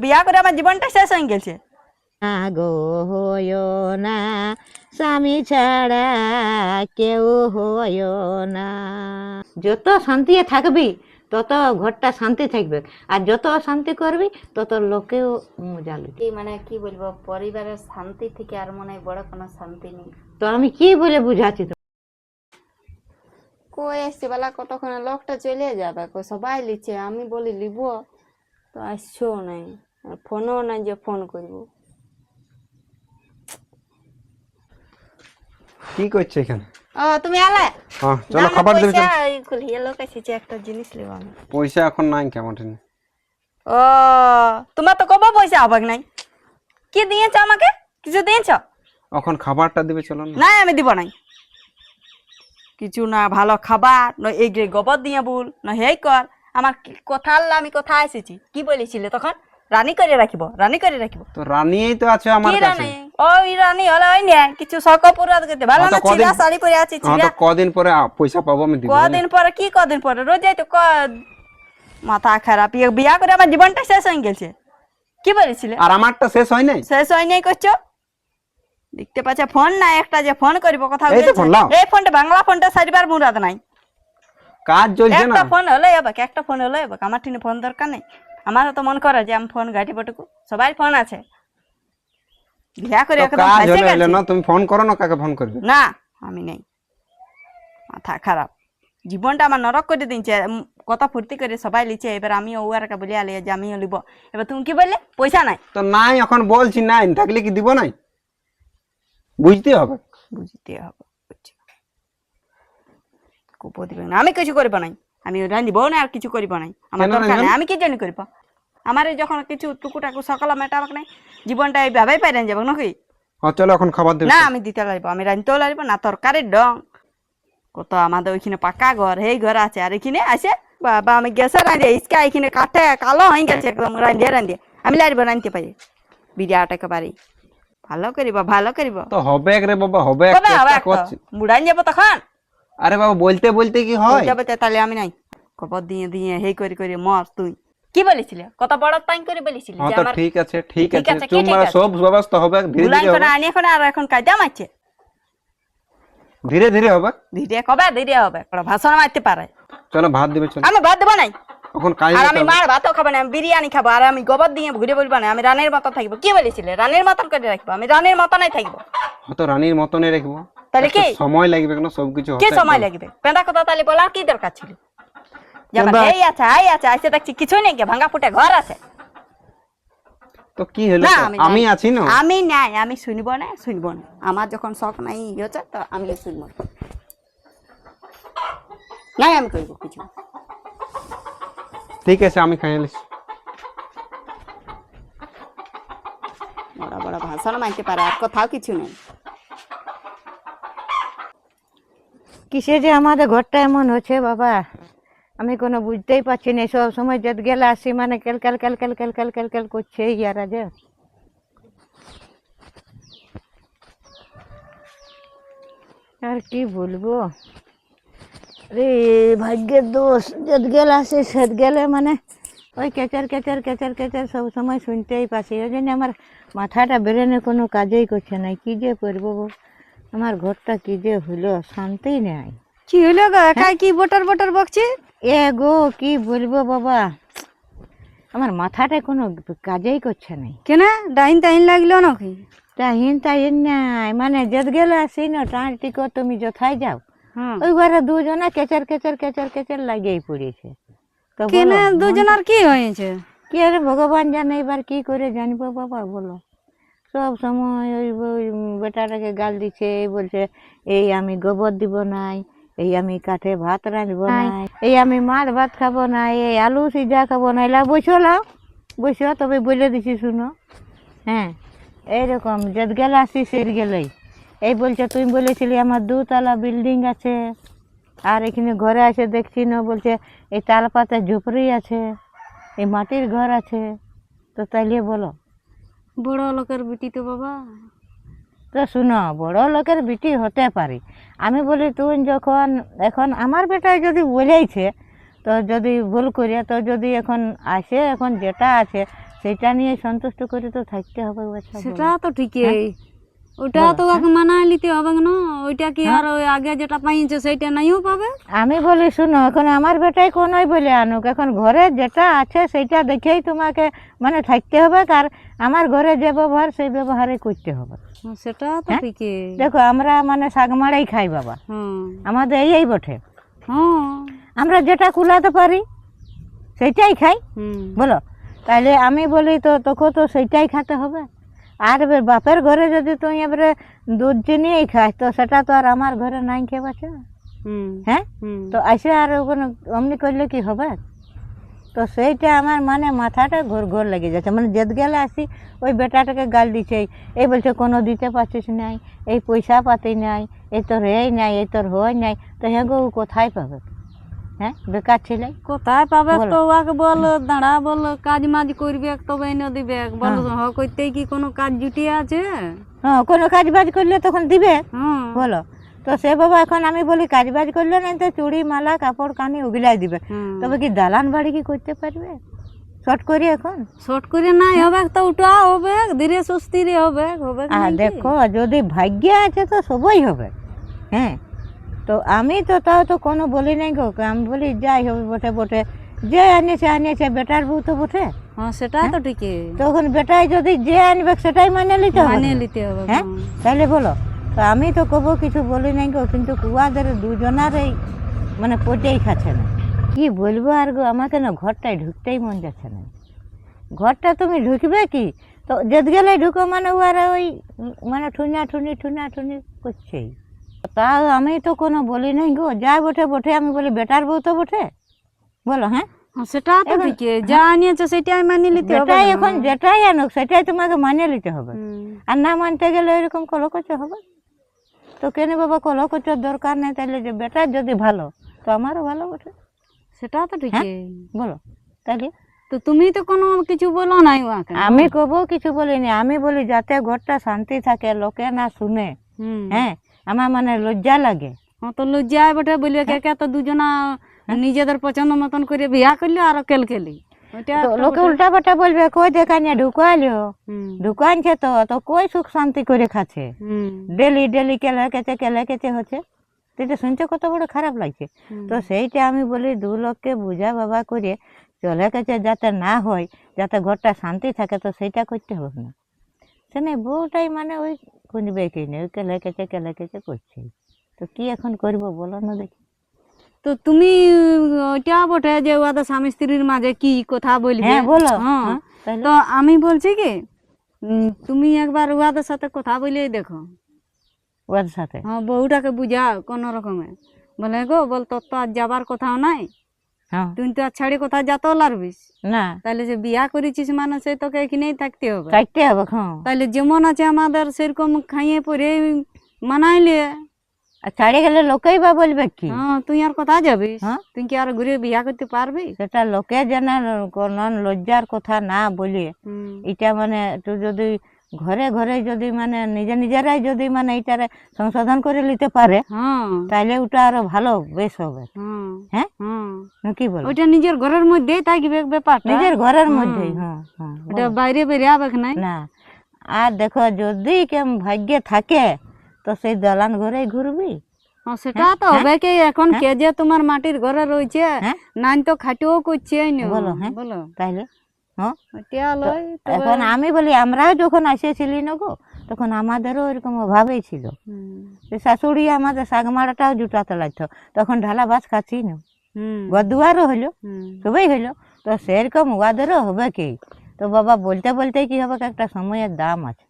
বিয়া করে আমার জীবনটা শেষ হয়ে গেছে। গো হয় না স্বামী ছাড়া কেউ হয় না। যত শান্তি থাকবি তত ঘরটা শান্তি থাকবে, আর যত অশান্তি করবি তত লোকেও মজা লুটবে। এই মানে কি বলবো, পরিবারের শান্তি থেকে আর মনে হয় বড় কোনো শান্তি নেই। তো আমি কি বলে বুঝাচ্ছি তো? কই এসছি বেলা কতক্ষণে লোকটা চলে যাবে, কই সবাই লিখছে, আমি বলি লিব তো আসছো নাই, ফোনও নাই যে ফোন করবো। কি করছে এখানে? ও তুমি আলে? হ্যাঁ চলো খাবার দেবে। পয়সা এই খুলিয়ে লোক এসেছে, একটা জিনিস লিব আমি। পয়সা এখন নাই কেমন? ও তোমার তো কবে পয়সা হবে নাই? কি দিয়েছ আমাকে? কিছু দিয়েছ? এখন খাবারটা দিবে, চলো না। না আমি দিব নাই কিছু না। ভালো খাবার না, এই গোবর দিয়ে বল না, হেই কর। আমার কথা আল্লাহ, আমি কথা এসেছি কি বলেছিলে তখন? রানী করে রাখিব, রানী করে রাখিব। তো রানীই তো আছে আমার কি কাছে। রানী? ওই রানী হলো ওই নে কিছু শখ পুরা করতে ভালো না। ছিলা শাড়ি পরে আছি, হ্যাঁ তো কদিন পরে পয়সা পাবো আমি দিব। কদিন পরে? কি কদিন পরে? রোজাই তো মাথা খারাপ। বিয়া করে আমার জীবনটা শেষ হয়ে গেছে। কি বলেছিলে? আর আমারটা শেষ হয় নাই। শেষ হয় নাই করছো? দেখতে পাচ্ছে ফোন না একটা, যে ফোন করব কথা এই তো ফোন নাও। এই ফোনটা বাংলা ফোনটা সারিবার মুরাদ নাই। কাজ চলছে না। একটা ফোন হলে হবে, একটা ফোন হলে হবে। আমার টিনে ফোন দরকার নেই। আমার তো মন করে যে আমি ফোন ঘাটি পটুকু, সবাই ফোন আছে। বিয়া করে তো একদম কাজ ফাঁসে হলে গেছি। না, তুমি ফোন করো না, কাকে ফোন করবে? না আমি নেই, মাথা খারাপ। জীবনটা আমার নরক করে দিচ্ছে। কত ফুর্তি করে সবাই লিখছে, এবার আমিও ওয়ারকে বলে আলি যে আমিও লিব। এবার তুমি কি বললে? পয়সা নাই। তো নাই, এখন বলছি নাই, থাকলে কি দিব নাই? বুঝতে হবে। বুঝতে হবে, কুপো দিবে না। আমি কিছু করবো নাই, আমি রাঁধিব না, আর কিছু করবো নাই। আমার দরকার নাই, আমি কি জানি করবো? আমার যখন কিছু টুকুটাকু সকাল মেটাবাক নাই, জীবনটা এইভাবেই পাইরেন যাবো নাকি? চলো এখন খাবার দেবে। না আমি দিতে লাগবো, আমি রাঁধতেও লাগবো না। তরকারির ডং কত আমাদের ওইখানে পাকা ঘর, এই ঘর আছে, আর এখানে আসে বাবা আমি গ্যাসে রাঁধে ইসকা এখানে কাঠে কালো হয়ে গেছে একদম। রাঁধে আমি লাগবো, রাঁধতে পারি বিরাট একেবারে ভালো করিব, ভালো করিব। তো হবে রে বাবা, হবে। বুড়াই যাবো তখন। আরে বাবা বলতে বলতে কি হয় যাবে? তাহলে আমি নাই খবর দিয়ে দিয়ে হেই করে করে মর। তুই কি বলেছিলে? কত বড় টাইম করে বলেছিলি যে আমার? ঠিক আছে ঠিক ঠিক আছে, আছে, কি ঠিক তোমার আছে? সব ব্যবস্থা হবে, ধীরে ধীরে হবে। আনি এখন, আর এখন কাজা মারছে, ধীরে ধীরে হবে। ধীরে কবে ধীরে হবে? ভাষণ মারতে পারে। চলো ভাত দিবে, চলো। আমি ভাত দেবো নাই। এখন কাজ আর আমি মার ভাতও খাবো না, আমি বিরিয়ানি খাবো। আর আমি গোবর দিয়ে ঘুরে বলবো না, আমি রানের মতন থাকবো। কি বলেছিলে? রানের মতন করে রাখবো, আমি রানের মতনই থাকবো। হয়তো রানীর মতনই রাখবো। তাহলে কি সময় লাগবে কেন? সবকিছু কি সময় লাগবে? পেঁদা কথা তাহলে বলার কি দরকার ছিল? এই আছে এই আছে, আসে দেখছি কিছুই নেই, ভাঙা ফুটে ঘর আছে। তো কি হলো? আমি আছি না। আমি নাই, আমি শুনবো না, শুনবো না। আমার যখন শখ নাই হচ্ছে তো আমি শুনবো নাই, আমি করবো কিছু। ঠিক আছে আমি খাই নিস। বড় বড় ভাষণ মানতে পারে, আর কোথাও কিছু নেই। কিসে যে আমাদের ঘরটা এমন হচ্ছে বাবা, আমি কোনো বুঝতেই পারছি না। সব সময় যেত গেলে আসি মানে কেল কেল কেল কেল কেল কেল কেল কেল করছে ইয়ারা যে। আর কি বলবো রে, ভাগ্যের দোষ। যেত গেল আসে সেত গেলে মানে ওই কেচার কেচার কেচার কেচার সব সময় শুনতেই পাচ্ছি। ওই জন্য আমার মাথাটা বেরোনে কোনো কাজেই করছে না। কি যে করবো, আমার ঘরটা কি যে হলো, শান্তি নেই। কি হলো গো? একাই কি বটর বটর বকছি? এ গো কি বলবো বাবা, আমার মাথাটা কোনো কাজেই করছে না। কেন ডাইন টাইন লাগলো নাকি? তাহিন তাহিন নাই, মানে যেত গেলে আসি না টাঁট টিকো তুমি যথাই যাও, ওইবারে দুজনে কেচার কেচার কেচার কেচার লাগিয়েই পড়েছে। তো কেন দুজনের কি হয়েছে? কি আরে ভগবান জানে, এবার কি করে জানবো বাবা বলো। সব সময় ওই বেটাটাকে গাল দিচ্ছে, বলছে এই আমি গোবর দিব নাই, এই আমি কাঠে ভাত রাঁধবো নাই, এই আমি মাছ ভাত খাবো না, এই আলু সিজা খাবো না। এলা বসো লাও, বসো, তবে বলে দিছি শুনো। হ্যাঁ এইরকম যেত গেলে আসি সের গেলেই এই বলছে তুমি বলেছিলি আমার 2 তলা বিল্ডিং আছে, আর এখানে ঘরে আছে দেখছি না, বলছে এই তাল পাতা ঝুপড়ি আছে, এই মাটির ঘর আছে। তো তাইলে বলো, বড় লোকের বেটি তো বাবা। তো শুনো, বড় লোকের বিটি হতে পারি। আমি বলি তুই যখন এখন আমার বেটায় যদি বলেইছে, তো যদি ভুল করিয়া, তো যদি এখন আসে, এখন যেটা আছে সেটা নিয়ে সন্তুষ্ট করে তো থাকতে হবে বাচ্চা। সেটা তো ঠিকই, ওটা তো ওকে মানায় নিতে হবে না, ওইটা কি আর ওই আগে যেটা পাইছে সেইটা নাইও পাবে। আমি বলি শুনো, এখন আমার বেটাই কোনোই বলে আনুক, এখন ঘরে যেটা আছে সেইটা দেখেই তোমাকে মানে থাকতে হবে, আর আমার ঘরে যে ব্যবহার সেই ব্যবহারই করতে হবে। সেটা তো হ্যাঁ? ঠিকই। দেখো আমরা মানে শাক মারাই খাই বাবা, হুম আমাদের এই বটে, হুম আমরা যেটা কুলাতে পারি সেইটাই খাই, হুম বলো। তাহলে আমি বলি তো তোকে তো সেইটাই খেতে হবে। আর এবার বাপের ঘরে যদি তুই এবারে দুধ চিনিই খাস, তো সেটা তো আর আমার ঘরে নাই খেয়ে বাচ্চা। হুম হ্যাঁ, হুম তো আসে আর ওখানে অমনি করলে কি হবে? তো সেইটা আমার মানে মাথাটা ঘোর ঘোর লেগে যাচ্ছে, মানে যেত গেলে আসি ওই বেটাটাকে গাল দিচ্ছে, এই বলছে কোনো দিতে পারছিস নাই, এই পয়সা পাতি নাই, এই তোর এই নাই, এই তোর হয় নাই, তো হ্যাঁ গো কোথায় পাবে? হ্যাঁ, বেকার ছেলে কোথায় পাবে? বলো। তো ওকে বল দাঁড়া, বল কাজ মাজ করবে তবে এনে দিবে, বল করতেই কি কোনো কাজ জুটিয়ে আছে? হ্যাঁ, কোনো কাজ বাজ করলে তখন দিবে, হুম বলো। তো সে বাবা এখন আমি বলি কাজ বাজ করলে না তো চুড়ি মালা কাপড় কানি ওগুলাই দিবে, হুম। তবে কি দালান বাড়ি কি করতে পারবে শর্ট করে? এখন শর্ট করে নাই হবে তো ওটা হবে ধীরে সুস্থিরে হবে, হবে কি আর নাই কি? দেখো যদি ভাগ্যে আছে তো সবই হবে। হ্যাঁ, তো আমি তো তাও তো কোনো বলি নাই গো, আমি বলি যাই হবে বটে বটে, যে আনিয়েছে আনিয়েছে, বেটার বউ তো বটে, হ্যাঁ সেটা তো ঠিকই, তখন বেটাই যদি যে আনবে সেটাই মানে নিতে হবে। মানিয়ে নিতে হবে। হ্যাঁ, তাহলে বলো। তো আমি তো কবো কিছু বলি নাই গো, কিন্তু কুয়াদের দুজনারই মানে পটেই খাচ্ছে না, কি বলবো আর গো, আমাকে না ঘরটায় ঢুকতেই মন যাচ্ছে না। ঘরটা তুমি ঢুকবে কি, তো যেত গেলে ঢুকো মানে ওরা ওই মানে ঠুনা ঠুনি করছেই। তাও আমি তো কোনো বলি নাই গো, যা বটে বটে, আমি বলি বেটার বউ তো বটে, বলো। হ্যাঁ, হ্যাঁ সেটা তো ঠিকই, যা আনিয়েছে সেটাই মানিয়ে নিতে হবে। যেটাই এখন যেটাই আনুক সেটাই তোমাকে মানিয়ে নিতে হবে, হুম। আর না মানতে গেলে এরকম কলকচ হবে। তো কেন বাবা কলকচর দরকার নেই, তাহলে যে বেটার যদি ভালো তো আমারও ভালো বটে, সেটা তো ঠিকই, বলো। তাহলে তো তুমি তো কোনো কিছু বলো নাই ওকে। আমি কবো কিছু বলিনি, আমি বলি যাতে ঘরটা শান্তি থাকে, লোকে না শুনে। হুম হ্যাঁ, আমার মানে লজ্জা লাগে। হ্যাঁ, তো লজ্জায় বটে বলবে কে তো দুজনা নিজেদের পছন্দ মতন করে বিয়া করলে আর কেলকেলি, ওইটা তো একটা লোকে বটে। উল্টা পাল্টা বলবে, কই দেখানিয়া ঢুকাইলো, হুম ঢুকানছে তো তো কই সুখ শান্তি করে খাচ্ছে, হুম ডেলি ডেলি কেলে কেচে হচ্ছে, তো এটা শুনতে কত বড় খারাপ লাগছে। হুম। তো সেইটা আমি বলি দু লোককে বুঝা বাবা করে চলে গেছে, যাতে না হয়, যাতে ঘরটা শান্তি থাকে, তো সেইটা করতে হবে না। সে নেই বউটাই মানে ওই খুঁজবে কি নেই, ওই কেলে কেচে করছে। তো কি এখন করবো বলো না দেখি? তো তুমি ওইটা বটে যে ওদের স্বামী স্ত্রীর মাঝে কি কথা বলবে। হ্যাঁ, বলো। হ্যাঁ, হ্যাঁ, তাহলে তো আমি বলছি কি তুমি একবার ওদের সাথে কথা বলেই দেখো। ওর সাথে হ্যাঁ, বউটাকে বুঝাও কোনো রকমে, বলে গো বল তোর তো আর যাবার কোথাও নাই, হ্যাঁ, তুই তো আর ছাড়ি কোথাও যাতেও লারবিস, না তাহলে যে বিয়া করেছিস মানে সে তোকে এখানেই থাকতে হবে। থাকতে হবে। হ্যাঁ, তাহলে যেমন আছে আমাদের সেরকম খাইয়ে পরে মানাইলে। আর ছাড়ে গেলে লোকেই বা বলবে কি? হ্যাঁ, তুই আর কোথায় যাবিস? হ্যাঁ, তুই কি আর ঘুরে বিয়া করতে পারবি? সেটা লোকে যেন কোনো লজ্জার কথা না বলে, হুম এটা মানে তুই যদি ঘরে ঘরে যদি মানে নিজেরাই যদি মানে এটারে সংশোধন করে নিতে পারে, হ্যাঁ তাহলে ওটা আরো ভালো বেশ হবে। হ্যাঁ হ্যাঁ, হ্যাঁ, কি বলো? ওইটা নিজের ঘরের মধ্যেই থাকবে ব্যাপারটা, নিজের ঘরের মধ্যেই। হ্যাঁ, হ্যাঁ, ওটা বলো। বাইরে বেরিয়ে আবে নাই। না, আর দেখো যদি কেম ভাগ্যে থাকে তো সেই দালান ঘরেই ঘুরবি। হ্যাঁ, সেটা তো হবে কি, এখন কে যে তোমার মাটির ঘরে রয়েছে, হ্যাঁ, নাইন তো খাটিও করছে বলো। হ্যাঁ, বলো, তাইলে হ্যাঁ, ওইটা লয় তবে। এখন আমি বলি আমরাও যখন আসেছিলি না গো, তখন আমাদেরও এরকম অভাবেই ছিল। হুম সে শাশুড়ি আমাদের শাক মারাটাও জুটাতে লাগতো, তখন ঢালা বাস খাচ্ছি না, হুম ঘর দুয়ারও হইলো, হুম সবাই হইলো। তো সেরকম ওয়াদেরও হবে কি? তো বাবা বলতে বলতে কি হবে, একটা সময়ের দাম আছে।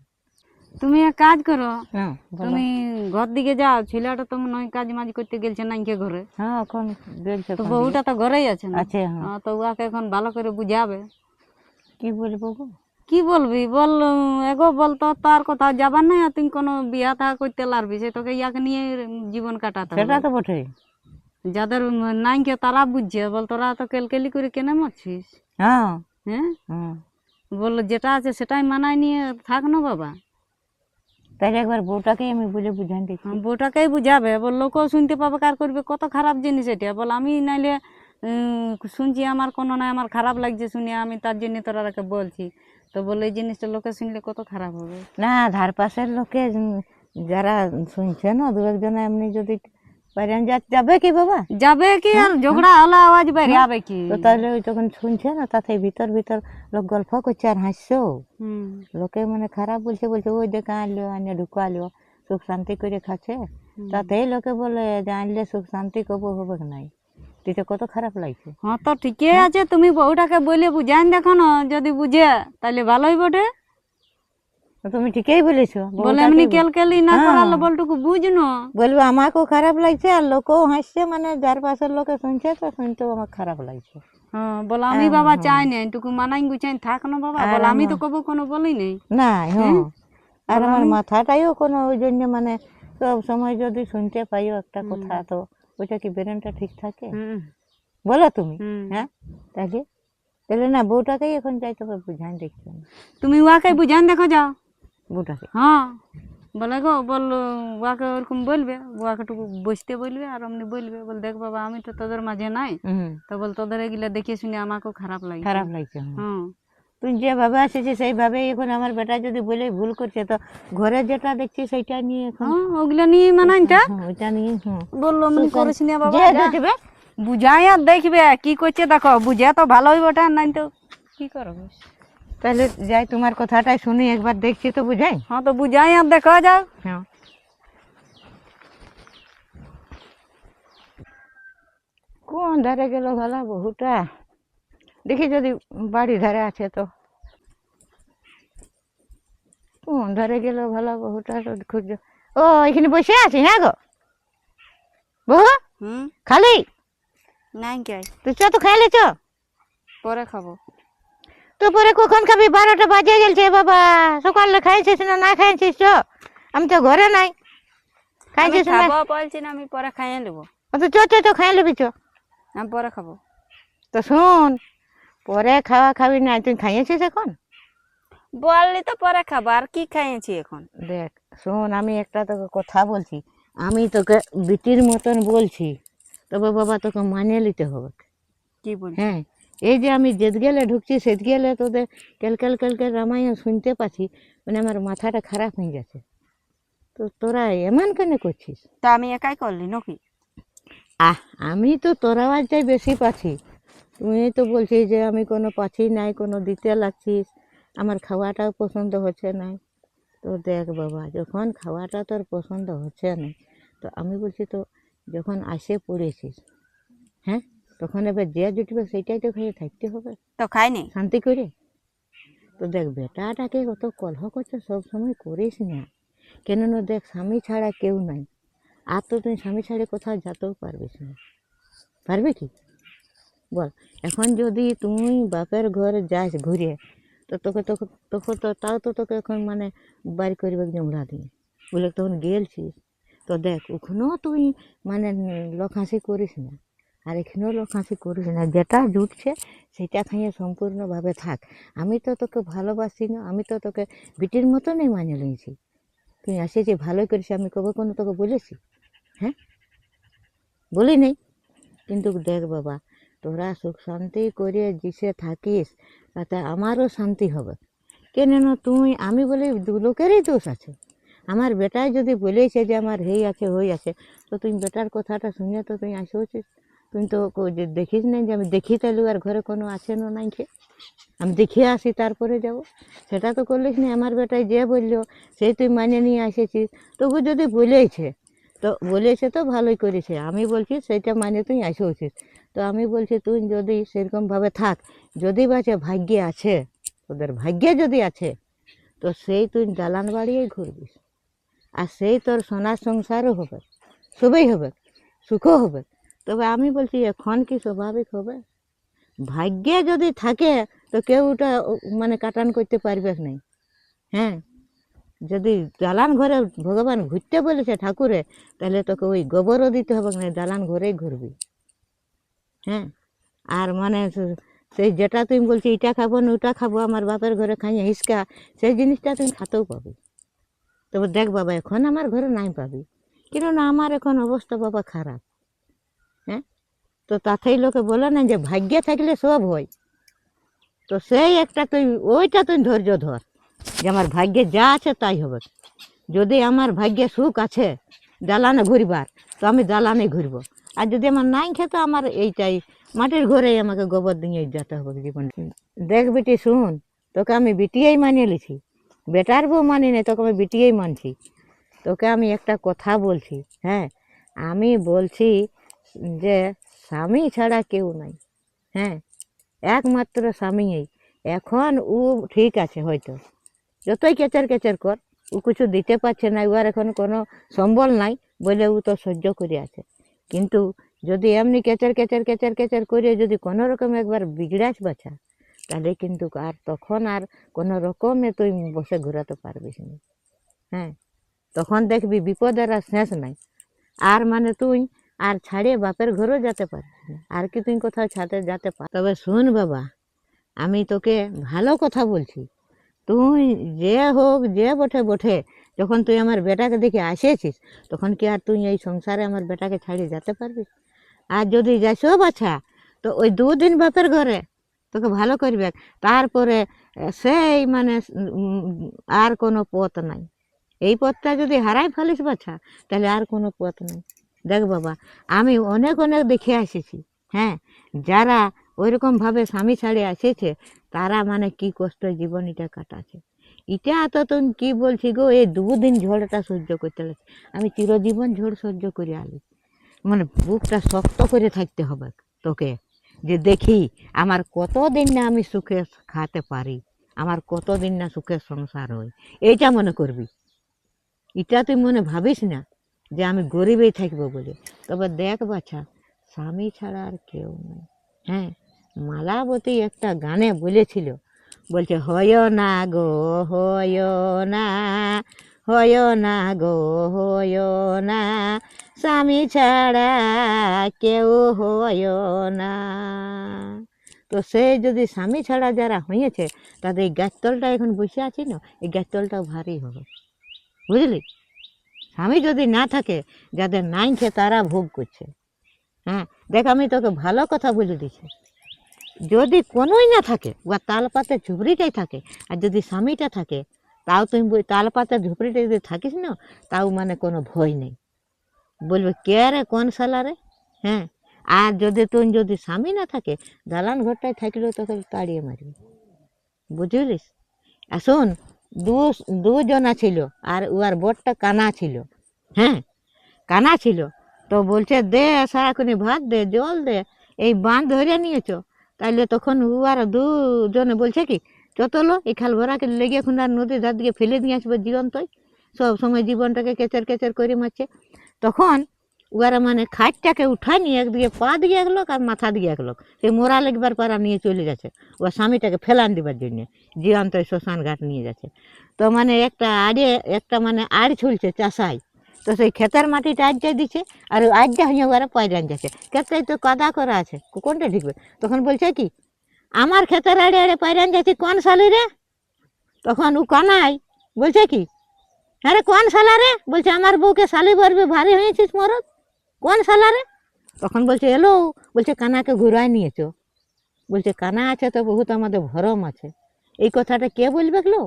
তুমি এক কাজ করো, হ্যাঁ, বলো। তুমি ঘর দিকে যাও, ছেলেটা তো মনে হয় কাজ মাজ করতে গেলছে নাইকে ঘরে, হ্যাঁ, এখন গেলছে তো কোন বউটা তো ঘরেই আছে না? আছে। হ্যাঁ, তো ওকে এখন ভালো করে বুঝাবে। কি বলবো গো? কি বলবি বল, এগো বল তো তার কথা যাবার নাই, আর তুই কোনো বিয়া থা করতে লারবি, সে তোকে ইয়াকে নিয়ে জীবন কাটাতে সেটা হবে। তো বটে। যাদের নাইকে তারা বুঝছে, বল তোরা তো কেলকেলি করে কেন মরছিস? হ্যাঁ, হ্যাঁ, হ্যাঁ, বল যেটা আছে সেটাই মানায় নিয়ে থাক না বাবা। তাহলে একবার বউটাকে আমি বলে বুঝান দেখি। বউটাকেই বুঝাবে, বল লোকও শুনতে পাবে, কার করবে, কত খারাপ জিনিস এটা। বল আমি নাইলে শুনছি আমার কোনো নাই, আমার খারাপ লাগছে শুনে, আমি তার জন্য তোরাকে বলছি। তো বলে এই জিনিসটা লোকে শুনলে কত খারাপ হবে। না ধার পাশের লোকে যারা শুনছে না দু একজন এমনি যদি পারেন যাবে কি বাবা? যাবে কি, আর ঝগড়া হলো আওয়াজ বাইরে যাবে কি? তো তাহলে ওই যখন শুনছে না তাতে ভিতর ভিতর লোক গল্প করছে আর হাসছো। হুম লোকে মানে খারাপ বলছে, বলছে ওই দেখে আনলো আনে ঢুকালো, সুখ শান্তি করে খাচ্ছে। তাতেই লোকে বলে যে আনলে সুখ শান্তি কবু হবে কি নাই। তুই তো কত খারাপ লাগছে। হ্যাঁ, তো ঠিকই আছে, তুমি বউটাকে বলে বুঝান দেখো না, যদি বুঝে তাহলে ভালোই বটে। তো তুমি ঠিকই বলেছো, বলে এমনি কেলকেলি না করালে বলটুকু বুঝনো। বলবো আমাকেও খারাপ লাগছে আর লোকেও হাসছে, মানে যার পাশের লোকে শুনছে তো শুনতেও আমার খারাপ লাগছে। হ্যাঁ, বলে আমি বাবা চাই না এটুকু মানাই গুছাই থাক না বাবা, বলে আমি তো কবু কোনো বলি নাই। না হ্যাঁ, আর আমার মাথাটাইও কোনো ওই জন্য মানে সব সময় যদি শুনতে পাইও একটা কথা, তো ওইটা কি ব্রেনটা ঠিক থাকে? বলো তুমি। হ্যাঁ, তাহলে তাহলে না বউটাকেই এখন যাইতে হবে বুঝান, দেখছো না তুমি ওয়াকে বুঝান দেখো যাও বউটাকে। হ্যাঁ, বলে গো বল ওয়াকে ওরকম বলবে, ওয়াকে টুকু বসতে বলবে আর অমনি বলবে, বল দেখ বাবা আমি তো তোদের মাঝে নাই, তো বল তোদের এগুলা দেখে শুনে আমাকেও খারাপ লাগে। খারাপ লাগছে। হ্যাঁ, তুই যেভাবে আসেছে সেইভাবে এখন আমার বেটা যদি বলে ভুল করছে তো ঘরে যেটা দেখছি সেইটা নিয়ে এখন ওগুলা নিয়ে মানাইটা ওইটা নিয়ে বললো মনে করিস না বাবা, যে দেখবে বুঝাই আর দেখবে কি করছে দেখো, বুঝে তো ভালোই বটে, নাই তো কি করবো। তাহলে যাই তোমার কথাটাই শুনি একবার, দেখছি তো বুঝাই। হ্যাঁ, তো বুঝাই আর দেখো যাও। হ্যাঁ, কোন ধারে গেল ভালা বহুটা, দেখি যদি বাড়ি ধারে আছে তো। কোন ধারে গেল ভালা বহুটা খুঁজ। ও এখানে বসে আছি। হ্যাঁ গো বহু খালি নাই কে তো চ তো খাইলে চ, পরে খাবো। তো পরে কখন খাবি? 12টা বাজে গেছে বাবা, সকালে খাইছিস না না খাইছিস? চ, আমি তো ঘরে নাই। খাইছিস না? খাবো বলছি না, আমি পরে খাইয়ে নেবো। তো চ চ তো খাই লবি চ। আমি পরে খাবো। তো শোন, পরে খাওয়া খাবি না, তুই খাইয়েছিস এখন? বললি তো পরে খাবো, আর কি খাইয়েছি এখন? দেখ শোন, আমি একটা তোকে কথা বলছি, আমি তোকে বিটির মতন বলছি, তবে বাবা তোকে মানিয়ে নিতে হবে। কি বলছি? হ্যাঁ, এই যে আমি যেত গেলে ঢুকছি সেত গেলে তোদের কেলকেল কেলকেল রামায়ণ শুনতে পাচ্ছি, মানে আমার মাথাটা খারাপ হয়ে গেছে। তো তোরা এমন কেন করছিস? তা আমি একাই করলি নাকি? আমি তো তোর আওয়াজটাই বেশি পাচ্ছি, তুই তো বলছিস যে আমি কোনো পাচ্ছি নাই, কোনো দিতে লাগছিস, আমার খাওয়াটাও পছন্দ হচ্ছে না। তো দেখ বাবা, যখন খাওয়াটা তোর পছন্দ হচ্ছে না, তো আমি বলছি তো যখন আসে পড়েছিস, হ্যাঁ, তখন এবার যে জুটবে সেইটাই তো খেয়ে থাকতে হবে তো খাই নি। শান্তি করে। তো দেখ বেটাটাকে কত কলহ করছে সব সময় করিস না, কেননা দেখ স্বামী ছাড়া কেউ নাই, আর তো তুই স্বামী ছাড়া কোথাও যেতেও পারবিস না, পারবে কি বল? এখন যদি তুই বাপের ঘরে যাস ঘুরে, তো তোকে তোকে তখন তো তাও তো তোকে এখন মানে বাড়ি করবে জমরা দিয়ে বলে তখন গেলছিস। তো দেখ ওখানেও তুই মানে লোক হাসি করিস না, আর এখানেও লোক হাসি করিস না, যেটা জুটছে সেটা খাইয়ে সম্পূর্ণভাবে থাক। আমি তো তোকে ভালোবাসি না, আমি তো তোকে বিটির মতনই মানে নিয়েছি, তুই আসেছি ভালোই করিস, আমি কবে কোনো তোকে বলেছি? হ্যাঁ, বলি নেই। কিন্তু দেখ বাবা, তোরা সুখ শান্তি করে জিসে থাকিস, তাতে আমারও শান্তি হবে। কেননা তুই আমি বলি দু লোকেরই দোষ আছে। আমার বেটাই যদি বলেছে যে আমার হেই আছে হই আছে, তো তুই বেটার কথাটা শুনে তো তুই আসছিস। তুই তো দেখিস না যে আমি দেখি তাইলু আর ঘরে কোনো আছে না নাই খে, আমি দেখিয়ে আসি তারপরে যাব, সেটা তো করলিস না। আমার বেটাই যে বললো সেই তুই মানে নিয়ে এসেছিস, তবু যদি বলেছে তো বলেছে তো ভালোই করেছে, আমি বলছি সেইটা মানে তুই আসছিস। তো আমি বলছি তুই যদি সেরকমভাবে থাক, যদি বাঁচে ভাগ্যে আছে, তোদের ভাগ্যে যদি আছে, তো সেই তুই দালান বাড়িয়েই ঘুরবিস, আর সেই তোর সোনার সংসারও হবে, সবই হবে, সুখও হবে। তবে আমি বলছি এখন কি স্বাভাবিক হবে? ভাগ্যে যদি থাকে তো কেউ ওটা মানে কাটান করতে পারবে না। হ্যাঁ, যদি দালান ঘরে ভগবান ঘুরতে বলেছে ঠাকুরে, তাহলে তোকে ওই গোবরও দিতে হবে না, দালান ঘরেই ঘুরবি। হ্যাঁ, আর মানে সেই যেটা তুই বলছি এটা খাবো না ওটা খাবো, আমার বাপের ঘরে খাইয়ে হিসকা, সেই জিনিসটা তুই খাতেও পাবি। তবে দেখ বাবা, এখন আমার ঘরে নাই পাবি, কেননা আমার এখন অবস্থা বাবা খারাপ। হ্যাঁ, তো তাতেই লোকে বলে না যে ভাগ্যে থাকলে সব হয়। তো সেই একটা তুই ওইটা তুই ধৈর্য ধর যে আমার ভাগ্যে যা আছে তাই হবে। যদি আমার ভাগ্যে সুখ আছে দালানে ঘুরবার, তো আমি দালানে ঘুরবো। আর যদি আমার নাই খেতে, আমার এইটাই মাটির ঘরেই আমাকে গোবর দিয়ে যেতে হবে জীবন। দেখ বেটি শুন, তোকে আমি বিটিয়েই মানিয়ে লিছি, বেটার বউ মানি নাই, তোকে আমি বিটিয়েই মানছি। তোকে আমি একটা কথা বলছি, হ্যাঁ, আমি বলছি যে স্বামী ছাড়া কেউ নাই, হ্যাঁ, একমাত্র স্বামীই। এখন ও ঠিক আছে, হয়তো যতই কেচার কেচার কর, ও কিছু দিতে পারছে না, ওর এখন কোনো সম্বল নাই বলে ও তো সহ্য করে আছে। কিন্তু যদি এমনি কেচার কেচার কেচার কেচার করে যদি কোনো রকম একবার বিগড়াস বাছা, তাহলে কিন্তু আর তখন আর কোনো রকমে তুই বসে ঘোরাতে পারবিস না, হ্যাঁ। তখন দেখবি বিপদের আর শেষ নাই। আর মানে তুই আর ছাড়িয়ে বাপের ঘরেও যেতে পারবি না, আর কি তুই কোথাও ছাড়তে যেতে পার। তবে শোন বাবা, আমি তোকে ভালো কথা বলছি, তুই যে হোক যে বটে বটে, যখন তুই আমার বেটাকে দেখে আসেছিস, তখন কি আর তুই এই সংসারে আমার বেটাকে ছাড়িয়ে যেতে পারবি? আর যদি যাইসো বাছা, তো ওই 2 দিন বাপের ঘরে তোকে ভালো করবে, তারপরে সেই মানে আর কোনো পথ নাই। এই পথটা যদি হারাই ফেলিস বাছা, তাহলে আর কোনো পথ নেই। দেখ বাবা, আমি অনেক অনেক দেখে এসেছি, হ্যাঁ, যারা ওইরকমভাবে স্বামী ছাড়ে এসেছে, তারা মানে কি কষ্ট জীবন এটা কাটাছে। এটা তো তুমি কি বলছি গো, এই 2 দিন ঝড়টা সহ্য করতে লাগছে, আমি চিরজীবন ঝড় সহ্য করে আলি। মানে বুকটা শক্ত করে থাকতে হবে তোকে, যে দেখি আমার কতদিন না আমি সুখে খাতে পারি, আমার কতদিন না সুখের সংসার হয়, এইটা মনে করবি। এটা তুই মনে ভাবিস না যে আমি গরিবেই থাকবো বলে। তবে দেখ বাছা, স্বামী ছাড়া আর কেউ নেই, হ্যাঁ। মালাবতী একটা গানে বলেছিল, বলছে হয় না গো হয় না, হয় না গো হয় না, স্বামী ছাড়া কেউ হয় না। তো সে যদি স্বামী ছাড়া যারা হয়েছে, তাদের এই গাছতলটা এখন বসে আছি না, এই গাছতলটাও ভারী হবে, বুঝলি। স্বামী যদি না থাকে, যাদের নাই খেয়ে তারা ভোগ করছে, হ্যাঁ। দেখ আমি তোকে ভালো কথা বলে দিচ্ছি, যদি কোনোই না থাকে, বা তালপাতে ঝুপড়িটাই থাকে, আর যদি স্বামীটা থাকে, তাও তুমি তালপাতে ঝুপড়িটা যদি থাকিস না, তাও মানে কোনো ভয় নেই, বলবে কে রে কোন সালারে, হ্যাঁ। আর যদি স্বামী না থাকে, দালান ঘরটায় থাকলেও তোকে তাড়িয়ে মারবে, বুঝলিস। আর শোন, দুজনা ছিল, আর উয়ার বটটা কানা ছিল, হ্যাঁ, কানা ছিল। তো বলছে দে সারাক্ষণই ভাত দে, জল দে, এই বাঁধ ধরে নিয়েছ। তাইলে তখন উয়ার দুজনে বলছে কি, চতলো এই খাল ভরাকে লেগে এখন আর নদীর ধার দিকে ফেলে দিয়ে আসবে জীবন্তই, সব সময় জীবনটাকে কেচার কেচার করে মারছে। তখন উয়ারা মানে খাটটাকে উঠায় নিয়ে একদিকে পা দিয়ে এক লোক আর মাথা দিয়ে এক লোক, সেই মোরা লেগবার পাড়া নিয়ে চলে যাচ্ছে, ওর স্বামীটাকে ফেলান দিবার জন্য জীবন্ত শ্মশান ঘাট নিয়ে যাচ্ছে। তো মানে একটা মানে আড় ছুলছে চাষাই, তো সেই ক্ষেতের মাটিটা আজ্জা দিচ্ছে, আর ওই আজ্জা হয়ে ওরা পায়রান যাচ্ছে, ক্ষেতে তো কাদা করা আছে, কোনটা ঢিকবে। তখন বলছে কি, আমার ক্ষেতের আড়ে আড়ে পায়রান যাচ্ছে কোন শালি রে? তখন ও কানাই বলছে কি, আরে কোন শালা রে? বলছে আমার বউকে শালি বলবে ভারী হয়েছিস মরদ, কোন শালা রে? তখন বলছে এলো, বলছে কানাকে ঘুরায় নিয়েছো, বলছে কানা আছে তো বহুত আমাদের ভরম আছে, এই কথাটা কে বলবে গেলো?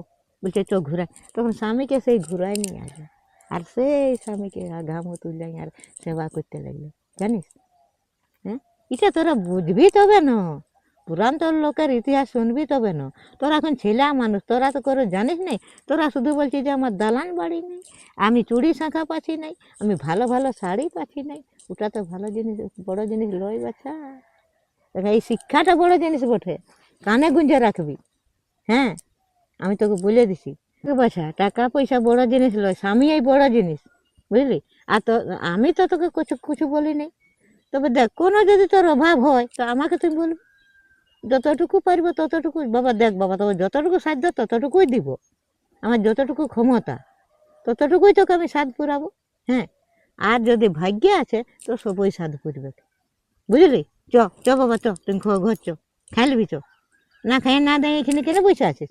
বলছে চ ঘুরায়। তখন স্বামীকে সেই ঘুরায় নিয়ে আসবে, আর সেই স্বামীকে ঘামও তুললে আর সেবা করতে লাগলো, জানিস। হ্যাঁ, এটা তোরা বুঝবি তবে না, পুরান তোর লোকের ইতিহাস শুনবি তবে না। তোরা এখন ছেলে মানুষ, তোরা তো করে জানিস নাই, তোরা শুধু বলছিস যে আমার দালান বাড়ি নেই, আমি চুড়ি শাঁখা পাচ্ছি নাই, আমি ভালো ভালো শাড়ি পাচ্ছি নাই। ওটা তো ভালো জিনিস, বড় জিনিস লয় বাছা। এই শিক্ষাটা বড় জিনিস বটে, কানে গুঞ্জে রাখবি, হ্যাঁ। আমি তোকে বলে দিছি বাছা, টাকা পয়সা বড় জিনিস লয়, স্বামী এই বড় জিনিস, বুঝলি। আর তো আমি তো তোকে কিছু বলি নাই। তবে দেখ, কোনো যদি তোর অভাব হয়, তো আমাকে তুই বলবি, যতটুকু পারবো ততটুকু। বাবা দেখ বাবা, তবে যতটুকু সাধ্য ততটুকুই দিব, আমার যতটুকু ক্ষমতা ততটুকুই তোকে আমি সাধ পুরাবো, হ্যাঁ। আর যদি ভাগ্যে আছে তো সবই সাধ পুরবে, বুঝলি। চ চ বাবা, চ তুই ঘর চ, খেলবি চ, না খাই না দেয় এখানে কেন বসে আছিস?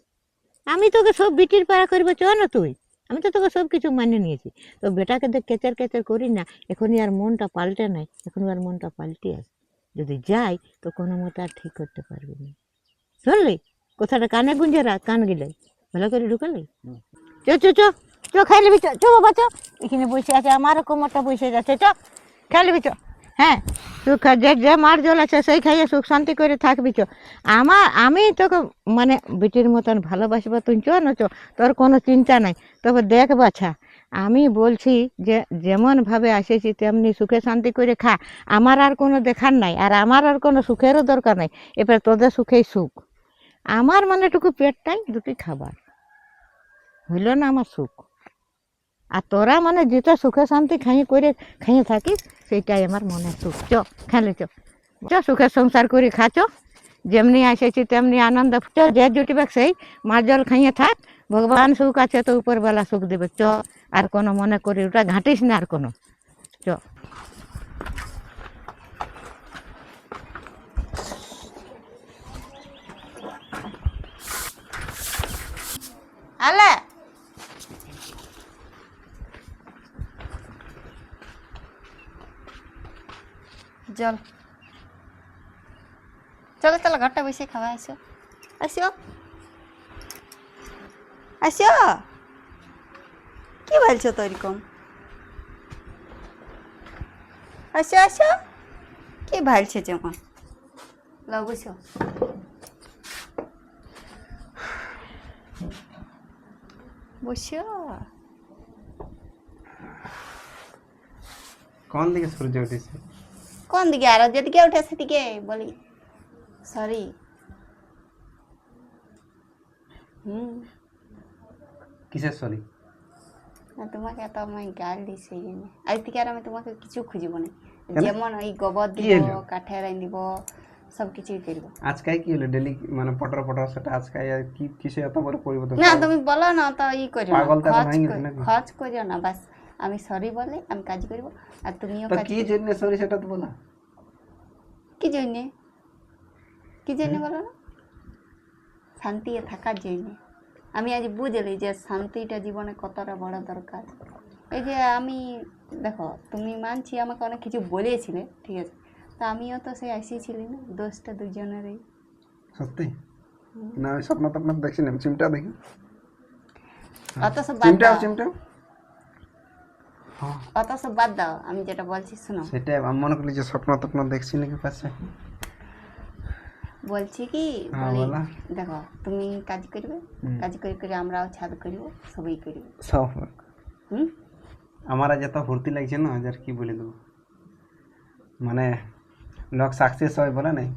আমি তোকে সব বিটির পাড়া করবো, চ না তুই, আমি তো তোকে সব কিছু মানিয়ে নিয়েছি। তো বেটাকে দেখ কেচার কেচার করি না, এখনই আর মনটা পাল্টে নাই, এখন আর মনটা পাল্টে আছে, যদি যাই তো কোনো মতো আর ঠিক করতে পারবি না। শুনলি কথাটা কানে গুঞ্জে রাখ, কান গেলে ভালো করে ঢুকালি। চ চ চ চ খাই নিবি, চ চ বাবা চ। এখানে বসে আছে, আমারও কোমরটা বসে যাচ্ছে, চ খাই নিবি চ। হ্যাঁ সুখ যে যে মার জল আছে সেই খাইয়ে সুখ শান্তি করে থাকবি চ। আমি তোকে মানে বিটির মতন ভালোবাসবো, তুই চ না চ, তোর কোনো চিন্তা নাই। তবে দেখ বাছা, আমি বলছি যে যেমনভাবে আসেছি তেমনি সুখে শান্তি করে খা। আমার আর কোনো দেখার নাই, আর আমার আর কোনো সুখেরও দরকার নাই। এবার তোদের সুখেই সুখ, আমার মানে টুকু পেটটাই দুটি খাবার হইল না আমার সুখ। আর তোরা মানে যেটা সুখে শান্তি খাইয়ে থাকিস সেইটাই আমার মনে সুখ। চ খেলে চ চ সুখের সংসার করে খাচ, যেমনি আসেছি তেমনি আনন্দ চ। যে জুটিবে সেই মার জল খাইয়ে থাক, ভগবান সুখ আছে তো উপরবেলা সুখ দেবে। চ আর কোনো মনে করি ওটা ঘাঁটিস না আর কোনো। চ আলে জল চলো চলো ঘরটা বসে খাওয়া আসো আসো আসো। কি বলছো তো এরকম? আসো আসো, কি ভালছে যেমন লাও বসো। বসো। কোন দিকে সূর্য উঠেছে? কোন দিকে? আর যেদিকে উঠে সেদিকে বলি সরি। কিসের সরি? না তোমাকে তো আমি গাল দিই সেই জন্য আজ থেকে আর আমি তোমাকে কিছু খুঁজব না। কেন? যেমন ওই গোবর কি দিব, হলো? কাঠের আইন দিব, সব কিছুই করবো। আজকাই কি হলো? ডেলি মানে পটর পটর সেটা আজকাই আর কি কিসে এত বড় পরিবর্তন? না তুমি বলো না তো ই করিও না, পাগল টাগল হয়ে গেছে নাকি? খরচ করিও না, বাস আমি সরি বলে আমি কাজ করবো আর তুমিও তো কাজ কি করবে। জন্য সরি সেটা তো বলা। কি জন্যে? কি জন্যে বলো না? শান্তি থাকার জন্যে। আমি আজ বুঝলি যে শান্তিটা জীবনে কতটা বড় দরকার। এই যে আমি দেখো, তুমি মানছি আমাকে অনেক কিছু বলেছিলে, ঠিক আছে, তো আমিও তো সেই আসিয়েছিলি না, দোষটা দুজনেরই। সত্যি না? আমি স্বপ্ন টপ্ন দেখছি না, চিমটা দেখি। অত সব বাদ চিমটাও দাও, চিমটাও হ্যাঁ অত সব বাদ দাও, আমি যেটা বলছি শোনো। সেটাই আমি মনে করলি যে স্বপ্ন টপ্ন দেখছি নাকি পাশে। বলছি কি হ্যাঁ, বলি, বলো। দেখো তুমি কাজ করবে, কাজ করে করে আমরাও ছাদ করব, সবই করব। সব হুম, আমার আজ এত ফুর্তি লাগছে না, আজ আর কি বলে দেবো। মানে লোক সাকসেস হয় বলে নাই,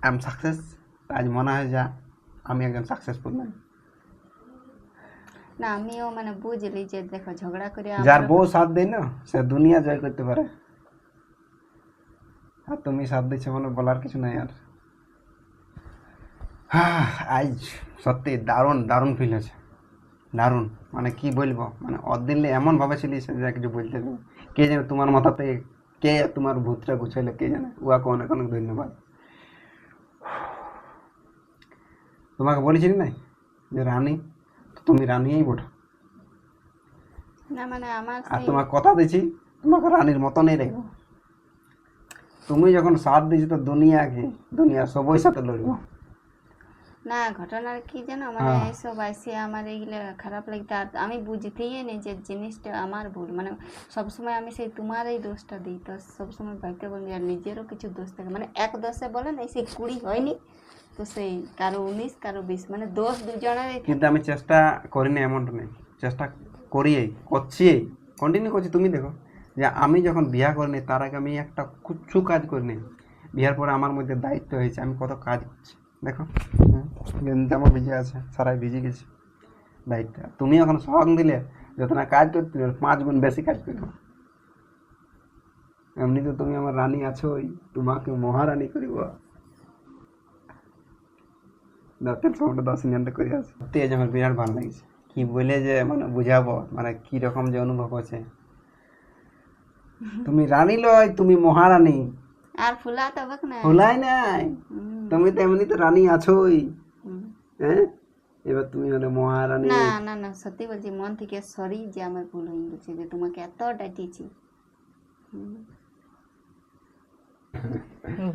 আই এম সাকসেস। আজ মনে হয় যা আমি একজন সাকসেসফুল ম্যান। না আমিও মানে বুঝলি যে দেখো ঝগড়া করে যার আমরা বউ সাথ দেয় না সে দুনিয়া জয় করতে পারে। আর তুমি সাথ দিচ্ছ মানে বলার কিছু নাই আর। আজ সত্যি দারুণ দারুণ ফিল হয়েছে, দারুণ। মানে কি বলবো, মানে অদিনে এমন ভাবে ছিলিস যে কিছু বলতে নেই। কে জানে তোমার মাথাতে কে তোমার ভূতটা গুছাইলো, কে জানে। উহাকে অনেক অনেক ধন্যবাদ। তোমাকে বলেছিলি নাই যে রানী, তো তুমি রানীই বটো। না মানে আমার আর সেই তোমার কথা দিচ্ছি তোমাকে রানীর মতনই রেখো। তুমি যখন সাথ দিচ্ছি তো দুনিয়া সবই সাথে লড়বো। না ঘটনার কি জানো, মানে হ্যাঁ। এইসব আইসে আমার এইগুলো খারাপ লাগতো, আর আমি বুঝতেই নেই যে জিনিসটা আমার ভুল। মানে সবসময় আমি সেই তোমার এই দোষটা দিই, তো সবসময় ভাবতে বলি আর নিজেরও কিছু দোষ থাকে। মানে এক দোষে বলে না সেই 20 হয়নি, তো সেই কারো 19 কারো 20, মানে দোষ দুজনের। কিন্তু আমি চেষ্টা করি না এমনটা নেই, চেষ্টা করছি, কন্টিনিউ করছি। তুমি দেখো যে আমি যখন বিয়া করিনি তার আগে আমি একটা কিচ্ছু কাজ করিনি। বিয়ার পরে আমার মধ্যে দায়িত্ব হয়েছে, আমি কত কাজ করছি দেখো। জামা ভিজে আছে, সারাই ভিজে গেছি। দায়িত্ব তুমি এখন সঙ্গ দিলে যত না কাজ করতে 5 গুণ বেশি কাজ করবো। এমনি তো তুমি আমার রানী আছোই, তোমাকে মহারানী করিব। দরকার সবটা 10 মিনিট করে আছে। তেজ আমার বিরাট ভালো লাগছে। কি বলে যে মানে বুঝাবো, মানে কি রকম যে অনুভব আছে। তুমি রানী লয়, তুমি মহারানী। আর ফুলা তো বক না। ভুলাই নাই, তুমি তো এমনি তো রানী আছোই। হুম। হ্যাঁ, এবার তুমি হলে মহারানী। না না না সত্যি বলছি, মন থেকে সরি যে আমার ভুল হয়ে গেছে, যে তোমাকে এত ডাকিয়েছি।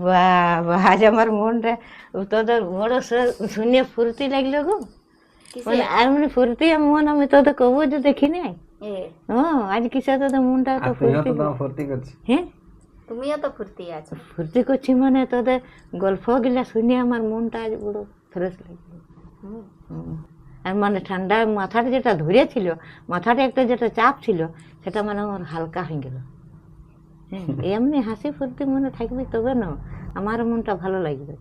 বাবা, আজ আমার মনটা তোদের বড় শুনে ফুর্তি লাগলো গো। মানে আর মানে ফুর্তি মন আমি তোদের কবো যে দেখি নাই। আজ কিসে তোদের মনটা তো ফুর্তি। ফুর্তি করছি। হ্যাঁ, তুমিও তো ফুর্তি আছো। ফুর্তি করছি মানে তোদের গল্প গিলা শুনে আমার মনটা আজ বড় ফ্রেশ লাগলো। আর মানে ঠান্ডা মাথাটা যেটা ধরেছিল, মাথাটা একটা যেটা চাপ ছিল, সেটা মানে আমার হালকা হয়ে গেল। হ্যাঁ, এমনি হাসি ফুর্তি মনে থাকবে তবে না আমার মনটা ভালো লাগবে।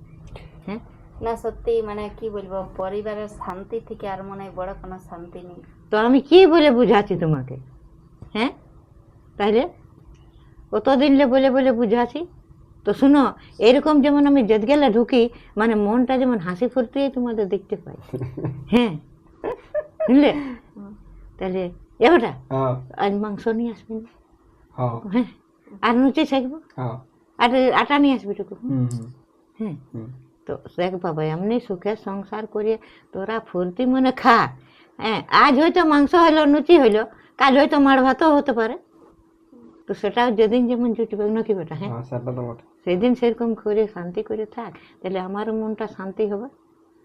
হ্যাঁ না সত্যি মানে কি বলবো, পরিবারের শান্তি থেকে আর মনে হয় বড় কোনো শান্তি নেই। তো আমি কি বলে বুঝাচ্ছি তোমাকে? হ্যাঁ, তাহলে কতদিন বলে বলে বুঝাচ্ছি। তো শুনো, এরকম যেমন আমি যেত গেলে ঢুকি, মানে মনটা যেমন হাসি ফুর্তি তোমাদের দেখতে পাই। হ্যাঁ, বুঝলে? তাহলে এবারটা আজ মাংস নিয়ে আসবি না? হ্যাঁ, আর নুচে শেখবো, আর আটা নিয়ে আসবি টুকু। হ্যাঁ, তো দেখ বাবা, এমনি সুখে সংসার করে তোরা ফুর্তি মনে খা। হ্যাঁ, আজ হয়তো মাংস হইলো, লুচি হইলো, কাল হয়তো মাড় ভাতও হতে পারে। তো সেটাও যেদিন যেমন জুটবে নাকি বেটা। হ্যাঁ, সেদিন সেরকম করে শান্তি করে থাক, তাহলে আমার মনটা শান্তি হবে।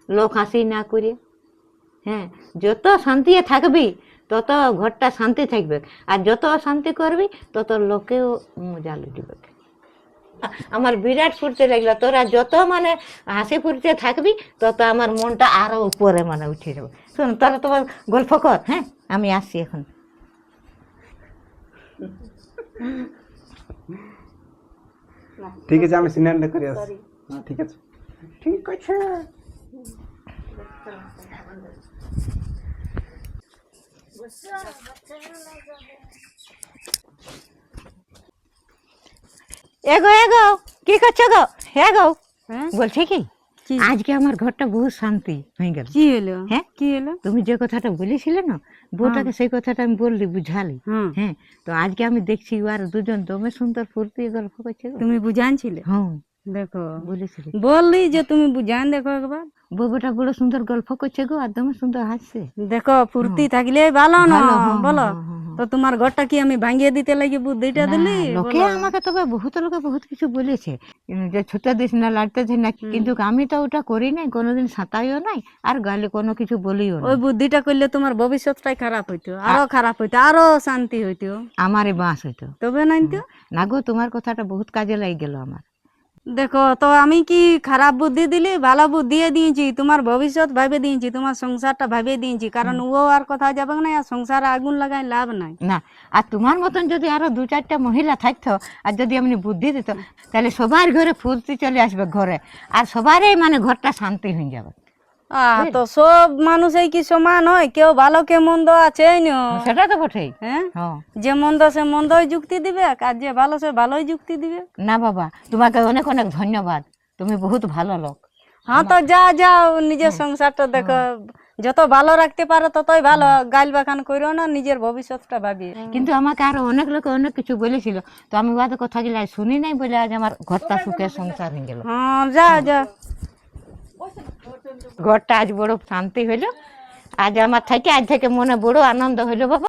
লোক হাসি না করে, হ্যাঁ, যত শান্তি থাকবি তত ঘরটা শান্তি থাকবে, আর যত অশান্তি করবি তত লোকেও মজা লুটবে। আমার বিরাট ফুর্তি লাগলো। তোরা যত মানে হাসি ফুর্তি থাকবি তত আমার মনটা আরো উপরে মানে উঠে যাবে। শোন, তোরা তোমার গল্প কর। হ্যাঁ, আমি আসছি এখন। ঠিক আছে, আমি সিনেমাটা করে আসছি। ঠিক আছে, ঠিক আছে। এগো এগো, কি করছো গো? এগো, হ্যাঁ, বলছি কি, কি? আজকে আমার ঘরটা বহু শান্তি হয়ে গেল। কি হলো? হ্যাঁ, কি হলো? তুমি যে কথাটা বলেছিলে না, বউটাকে সেই কথাটা আমি বললি, বুঝালি। হ্যাঁ, হ্যাঁ, তো আজকে আমি দেখছি আর দুজন দমে সুন্দর ফুর্তি গল্প করছে গো। তুমি বুঝানছিলে? হ্যাঁ, দেখো, বলেছিলে। বললি যে তুমি বুঝান, দেখো একবার। বউটা বড় সুন্দর গল্প করছে গো, আর দমে সুন্দর হাসছে। দেখো, ফুর্তি থাকলে ভালো না? ভালো, হ্যাঁ, বলো হ্যাঁ, হ্যাঁ, তো তোমার ঘরটা কি আমি ভাঙিয়ে দিতে লাগি বুদ্ধিটা না, দিলি? লোকে বলো। আমাকে তবে বহুত লোকে বহুত কিছু বলেছে, যে ছুটে দিস না, লাড়তে দিস না, কিন্তু আমি তো ওটা করি নাই, কোনোদিন সাঁতাইও নাই, আর গালে কোনো কিছু বলিও না। ওই বুদ্ধিটা করলে তোমার ভবিষ্যৎটাই খারাপ হইতো, আরো খারাপ হইতো, আরো শান্তি হইতো, আমারই বাঁশ হইতো। তবে নাই তো। না গো, তোমার কথাটা বহুত কাজে লাগে গেল আমার। দেখো তো, আমি কি খারাপ বুদ্ধি দিলি? ভালো বুদ্ধি দিয়েছি, তোমার ভবিষ্যৎ ভাবে দিয়েছি, তোমার সংসারটা ভাবে দিয়েছি, কারণ ও আর কথা যাবে না, আর সংসারে আগুন লাগাই লাভ নাই। না, আর তোমার মতন যদি আরো দু চারটা মহিলা থাকতো, আর যদি এমনি বুদ্ধি দিত, তাহলে সবার ঘরে ফুর্তি চলে আসবে ঘরে, আর সবারই মানে ঘরটা শান্তি হয়ে যাবে। তো সব মানুষই কি সমান হয়? কেউ ভালো কে মন্দ আছে না? সেটা তো বটেই। হ্যাঁ, হ্যাঁ, যে মন্দ সে মন্দই যুক্তি দিবে, আর যে ভালো সে ভালোই যুক্তি দিবে। না বাবা, তোমাকে অনেক অনেক ধন্যবাদ, তুমি বহুত ভালো লোক। হ্যাঁ, তো যাও নিজের সংসারটা দেখো, যত ভালো রাখতে পারো ততই ভালো। গাইল বাখান করো না, নিজের ভবিষ্যৎটা ভাবি। কিন্তু আমাকে আরো অনেক লোক অনেক কিছু বলেছিল, তো আমি ওদের কথা গিলা শুনি নাই বলে আজ আমার ঘরটা সুখে সংসার হয়ে গেল। হ্যাঁ, যাও। ঘরটা আজ বড় শান্তি হইলো, আজ আমার থেকে আজ থেকে মনে বড় আনন্দ হইলো বাবা।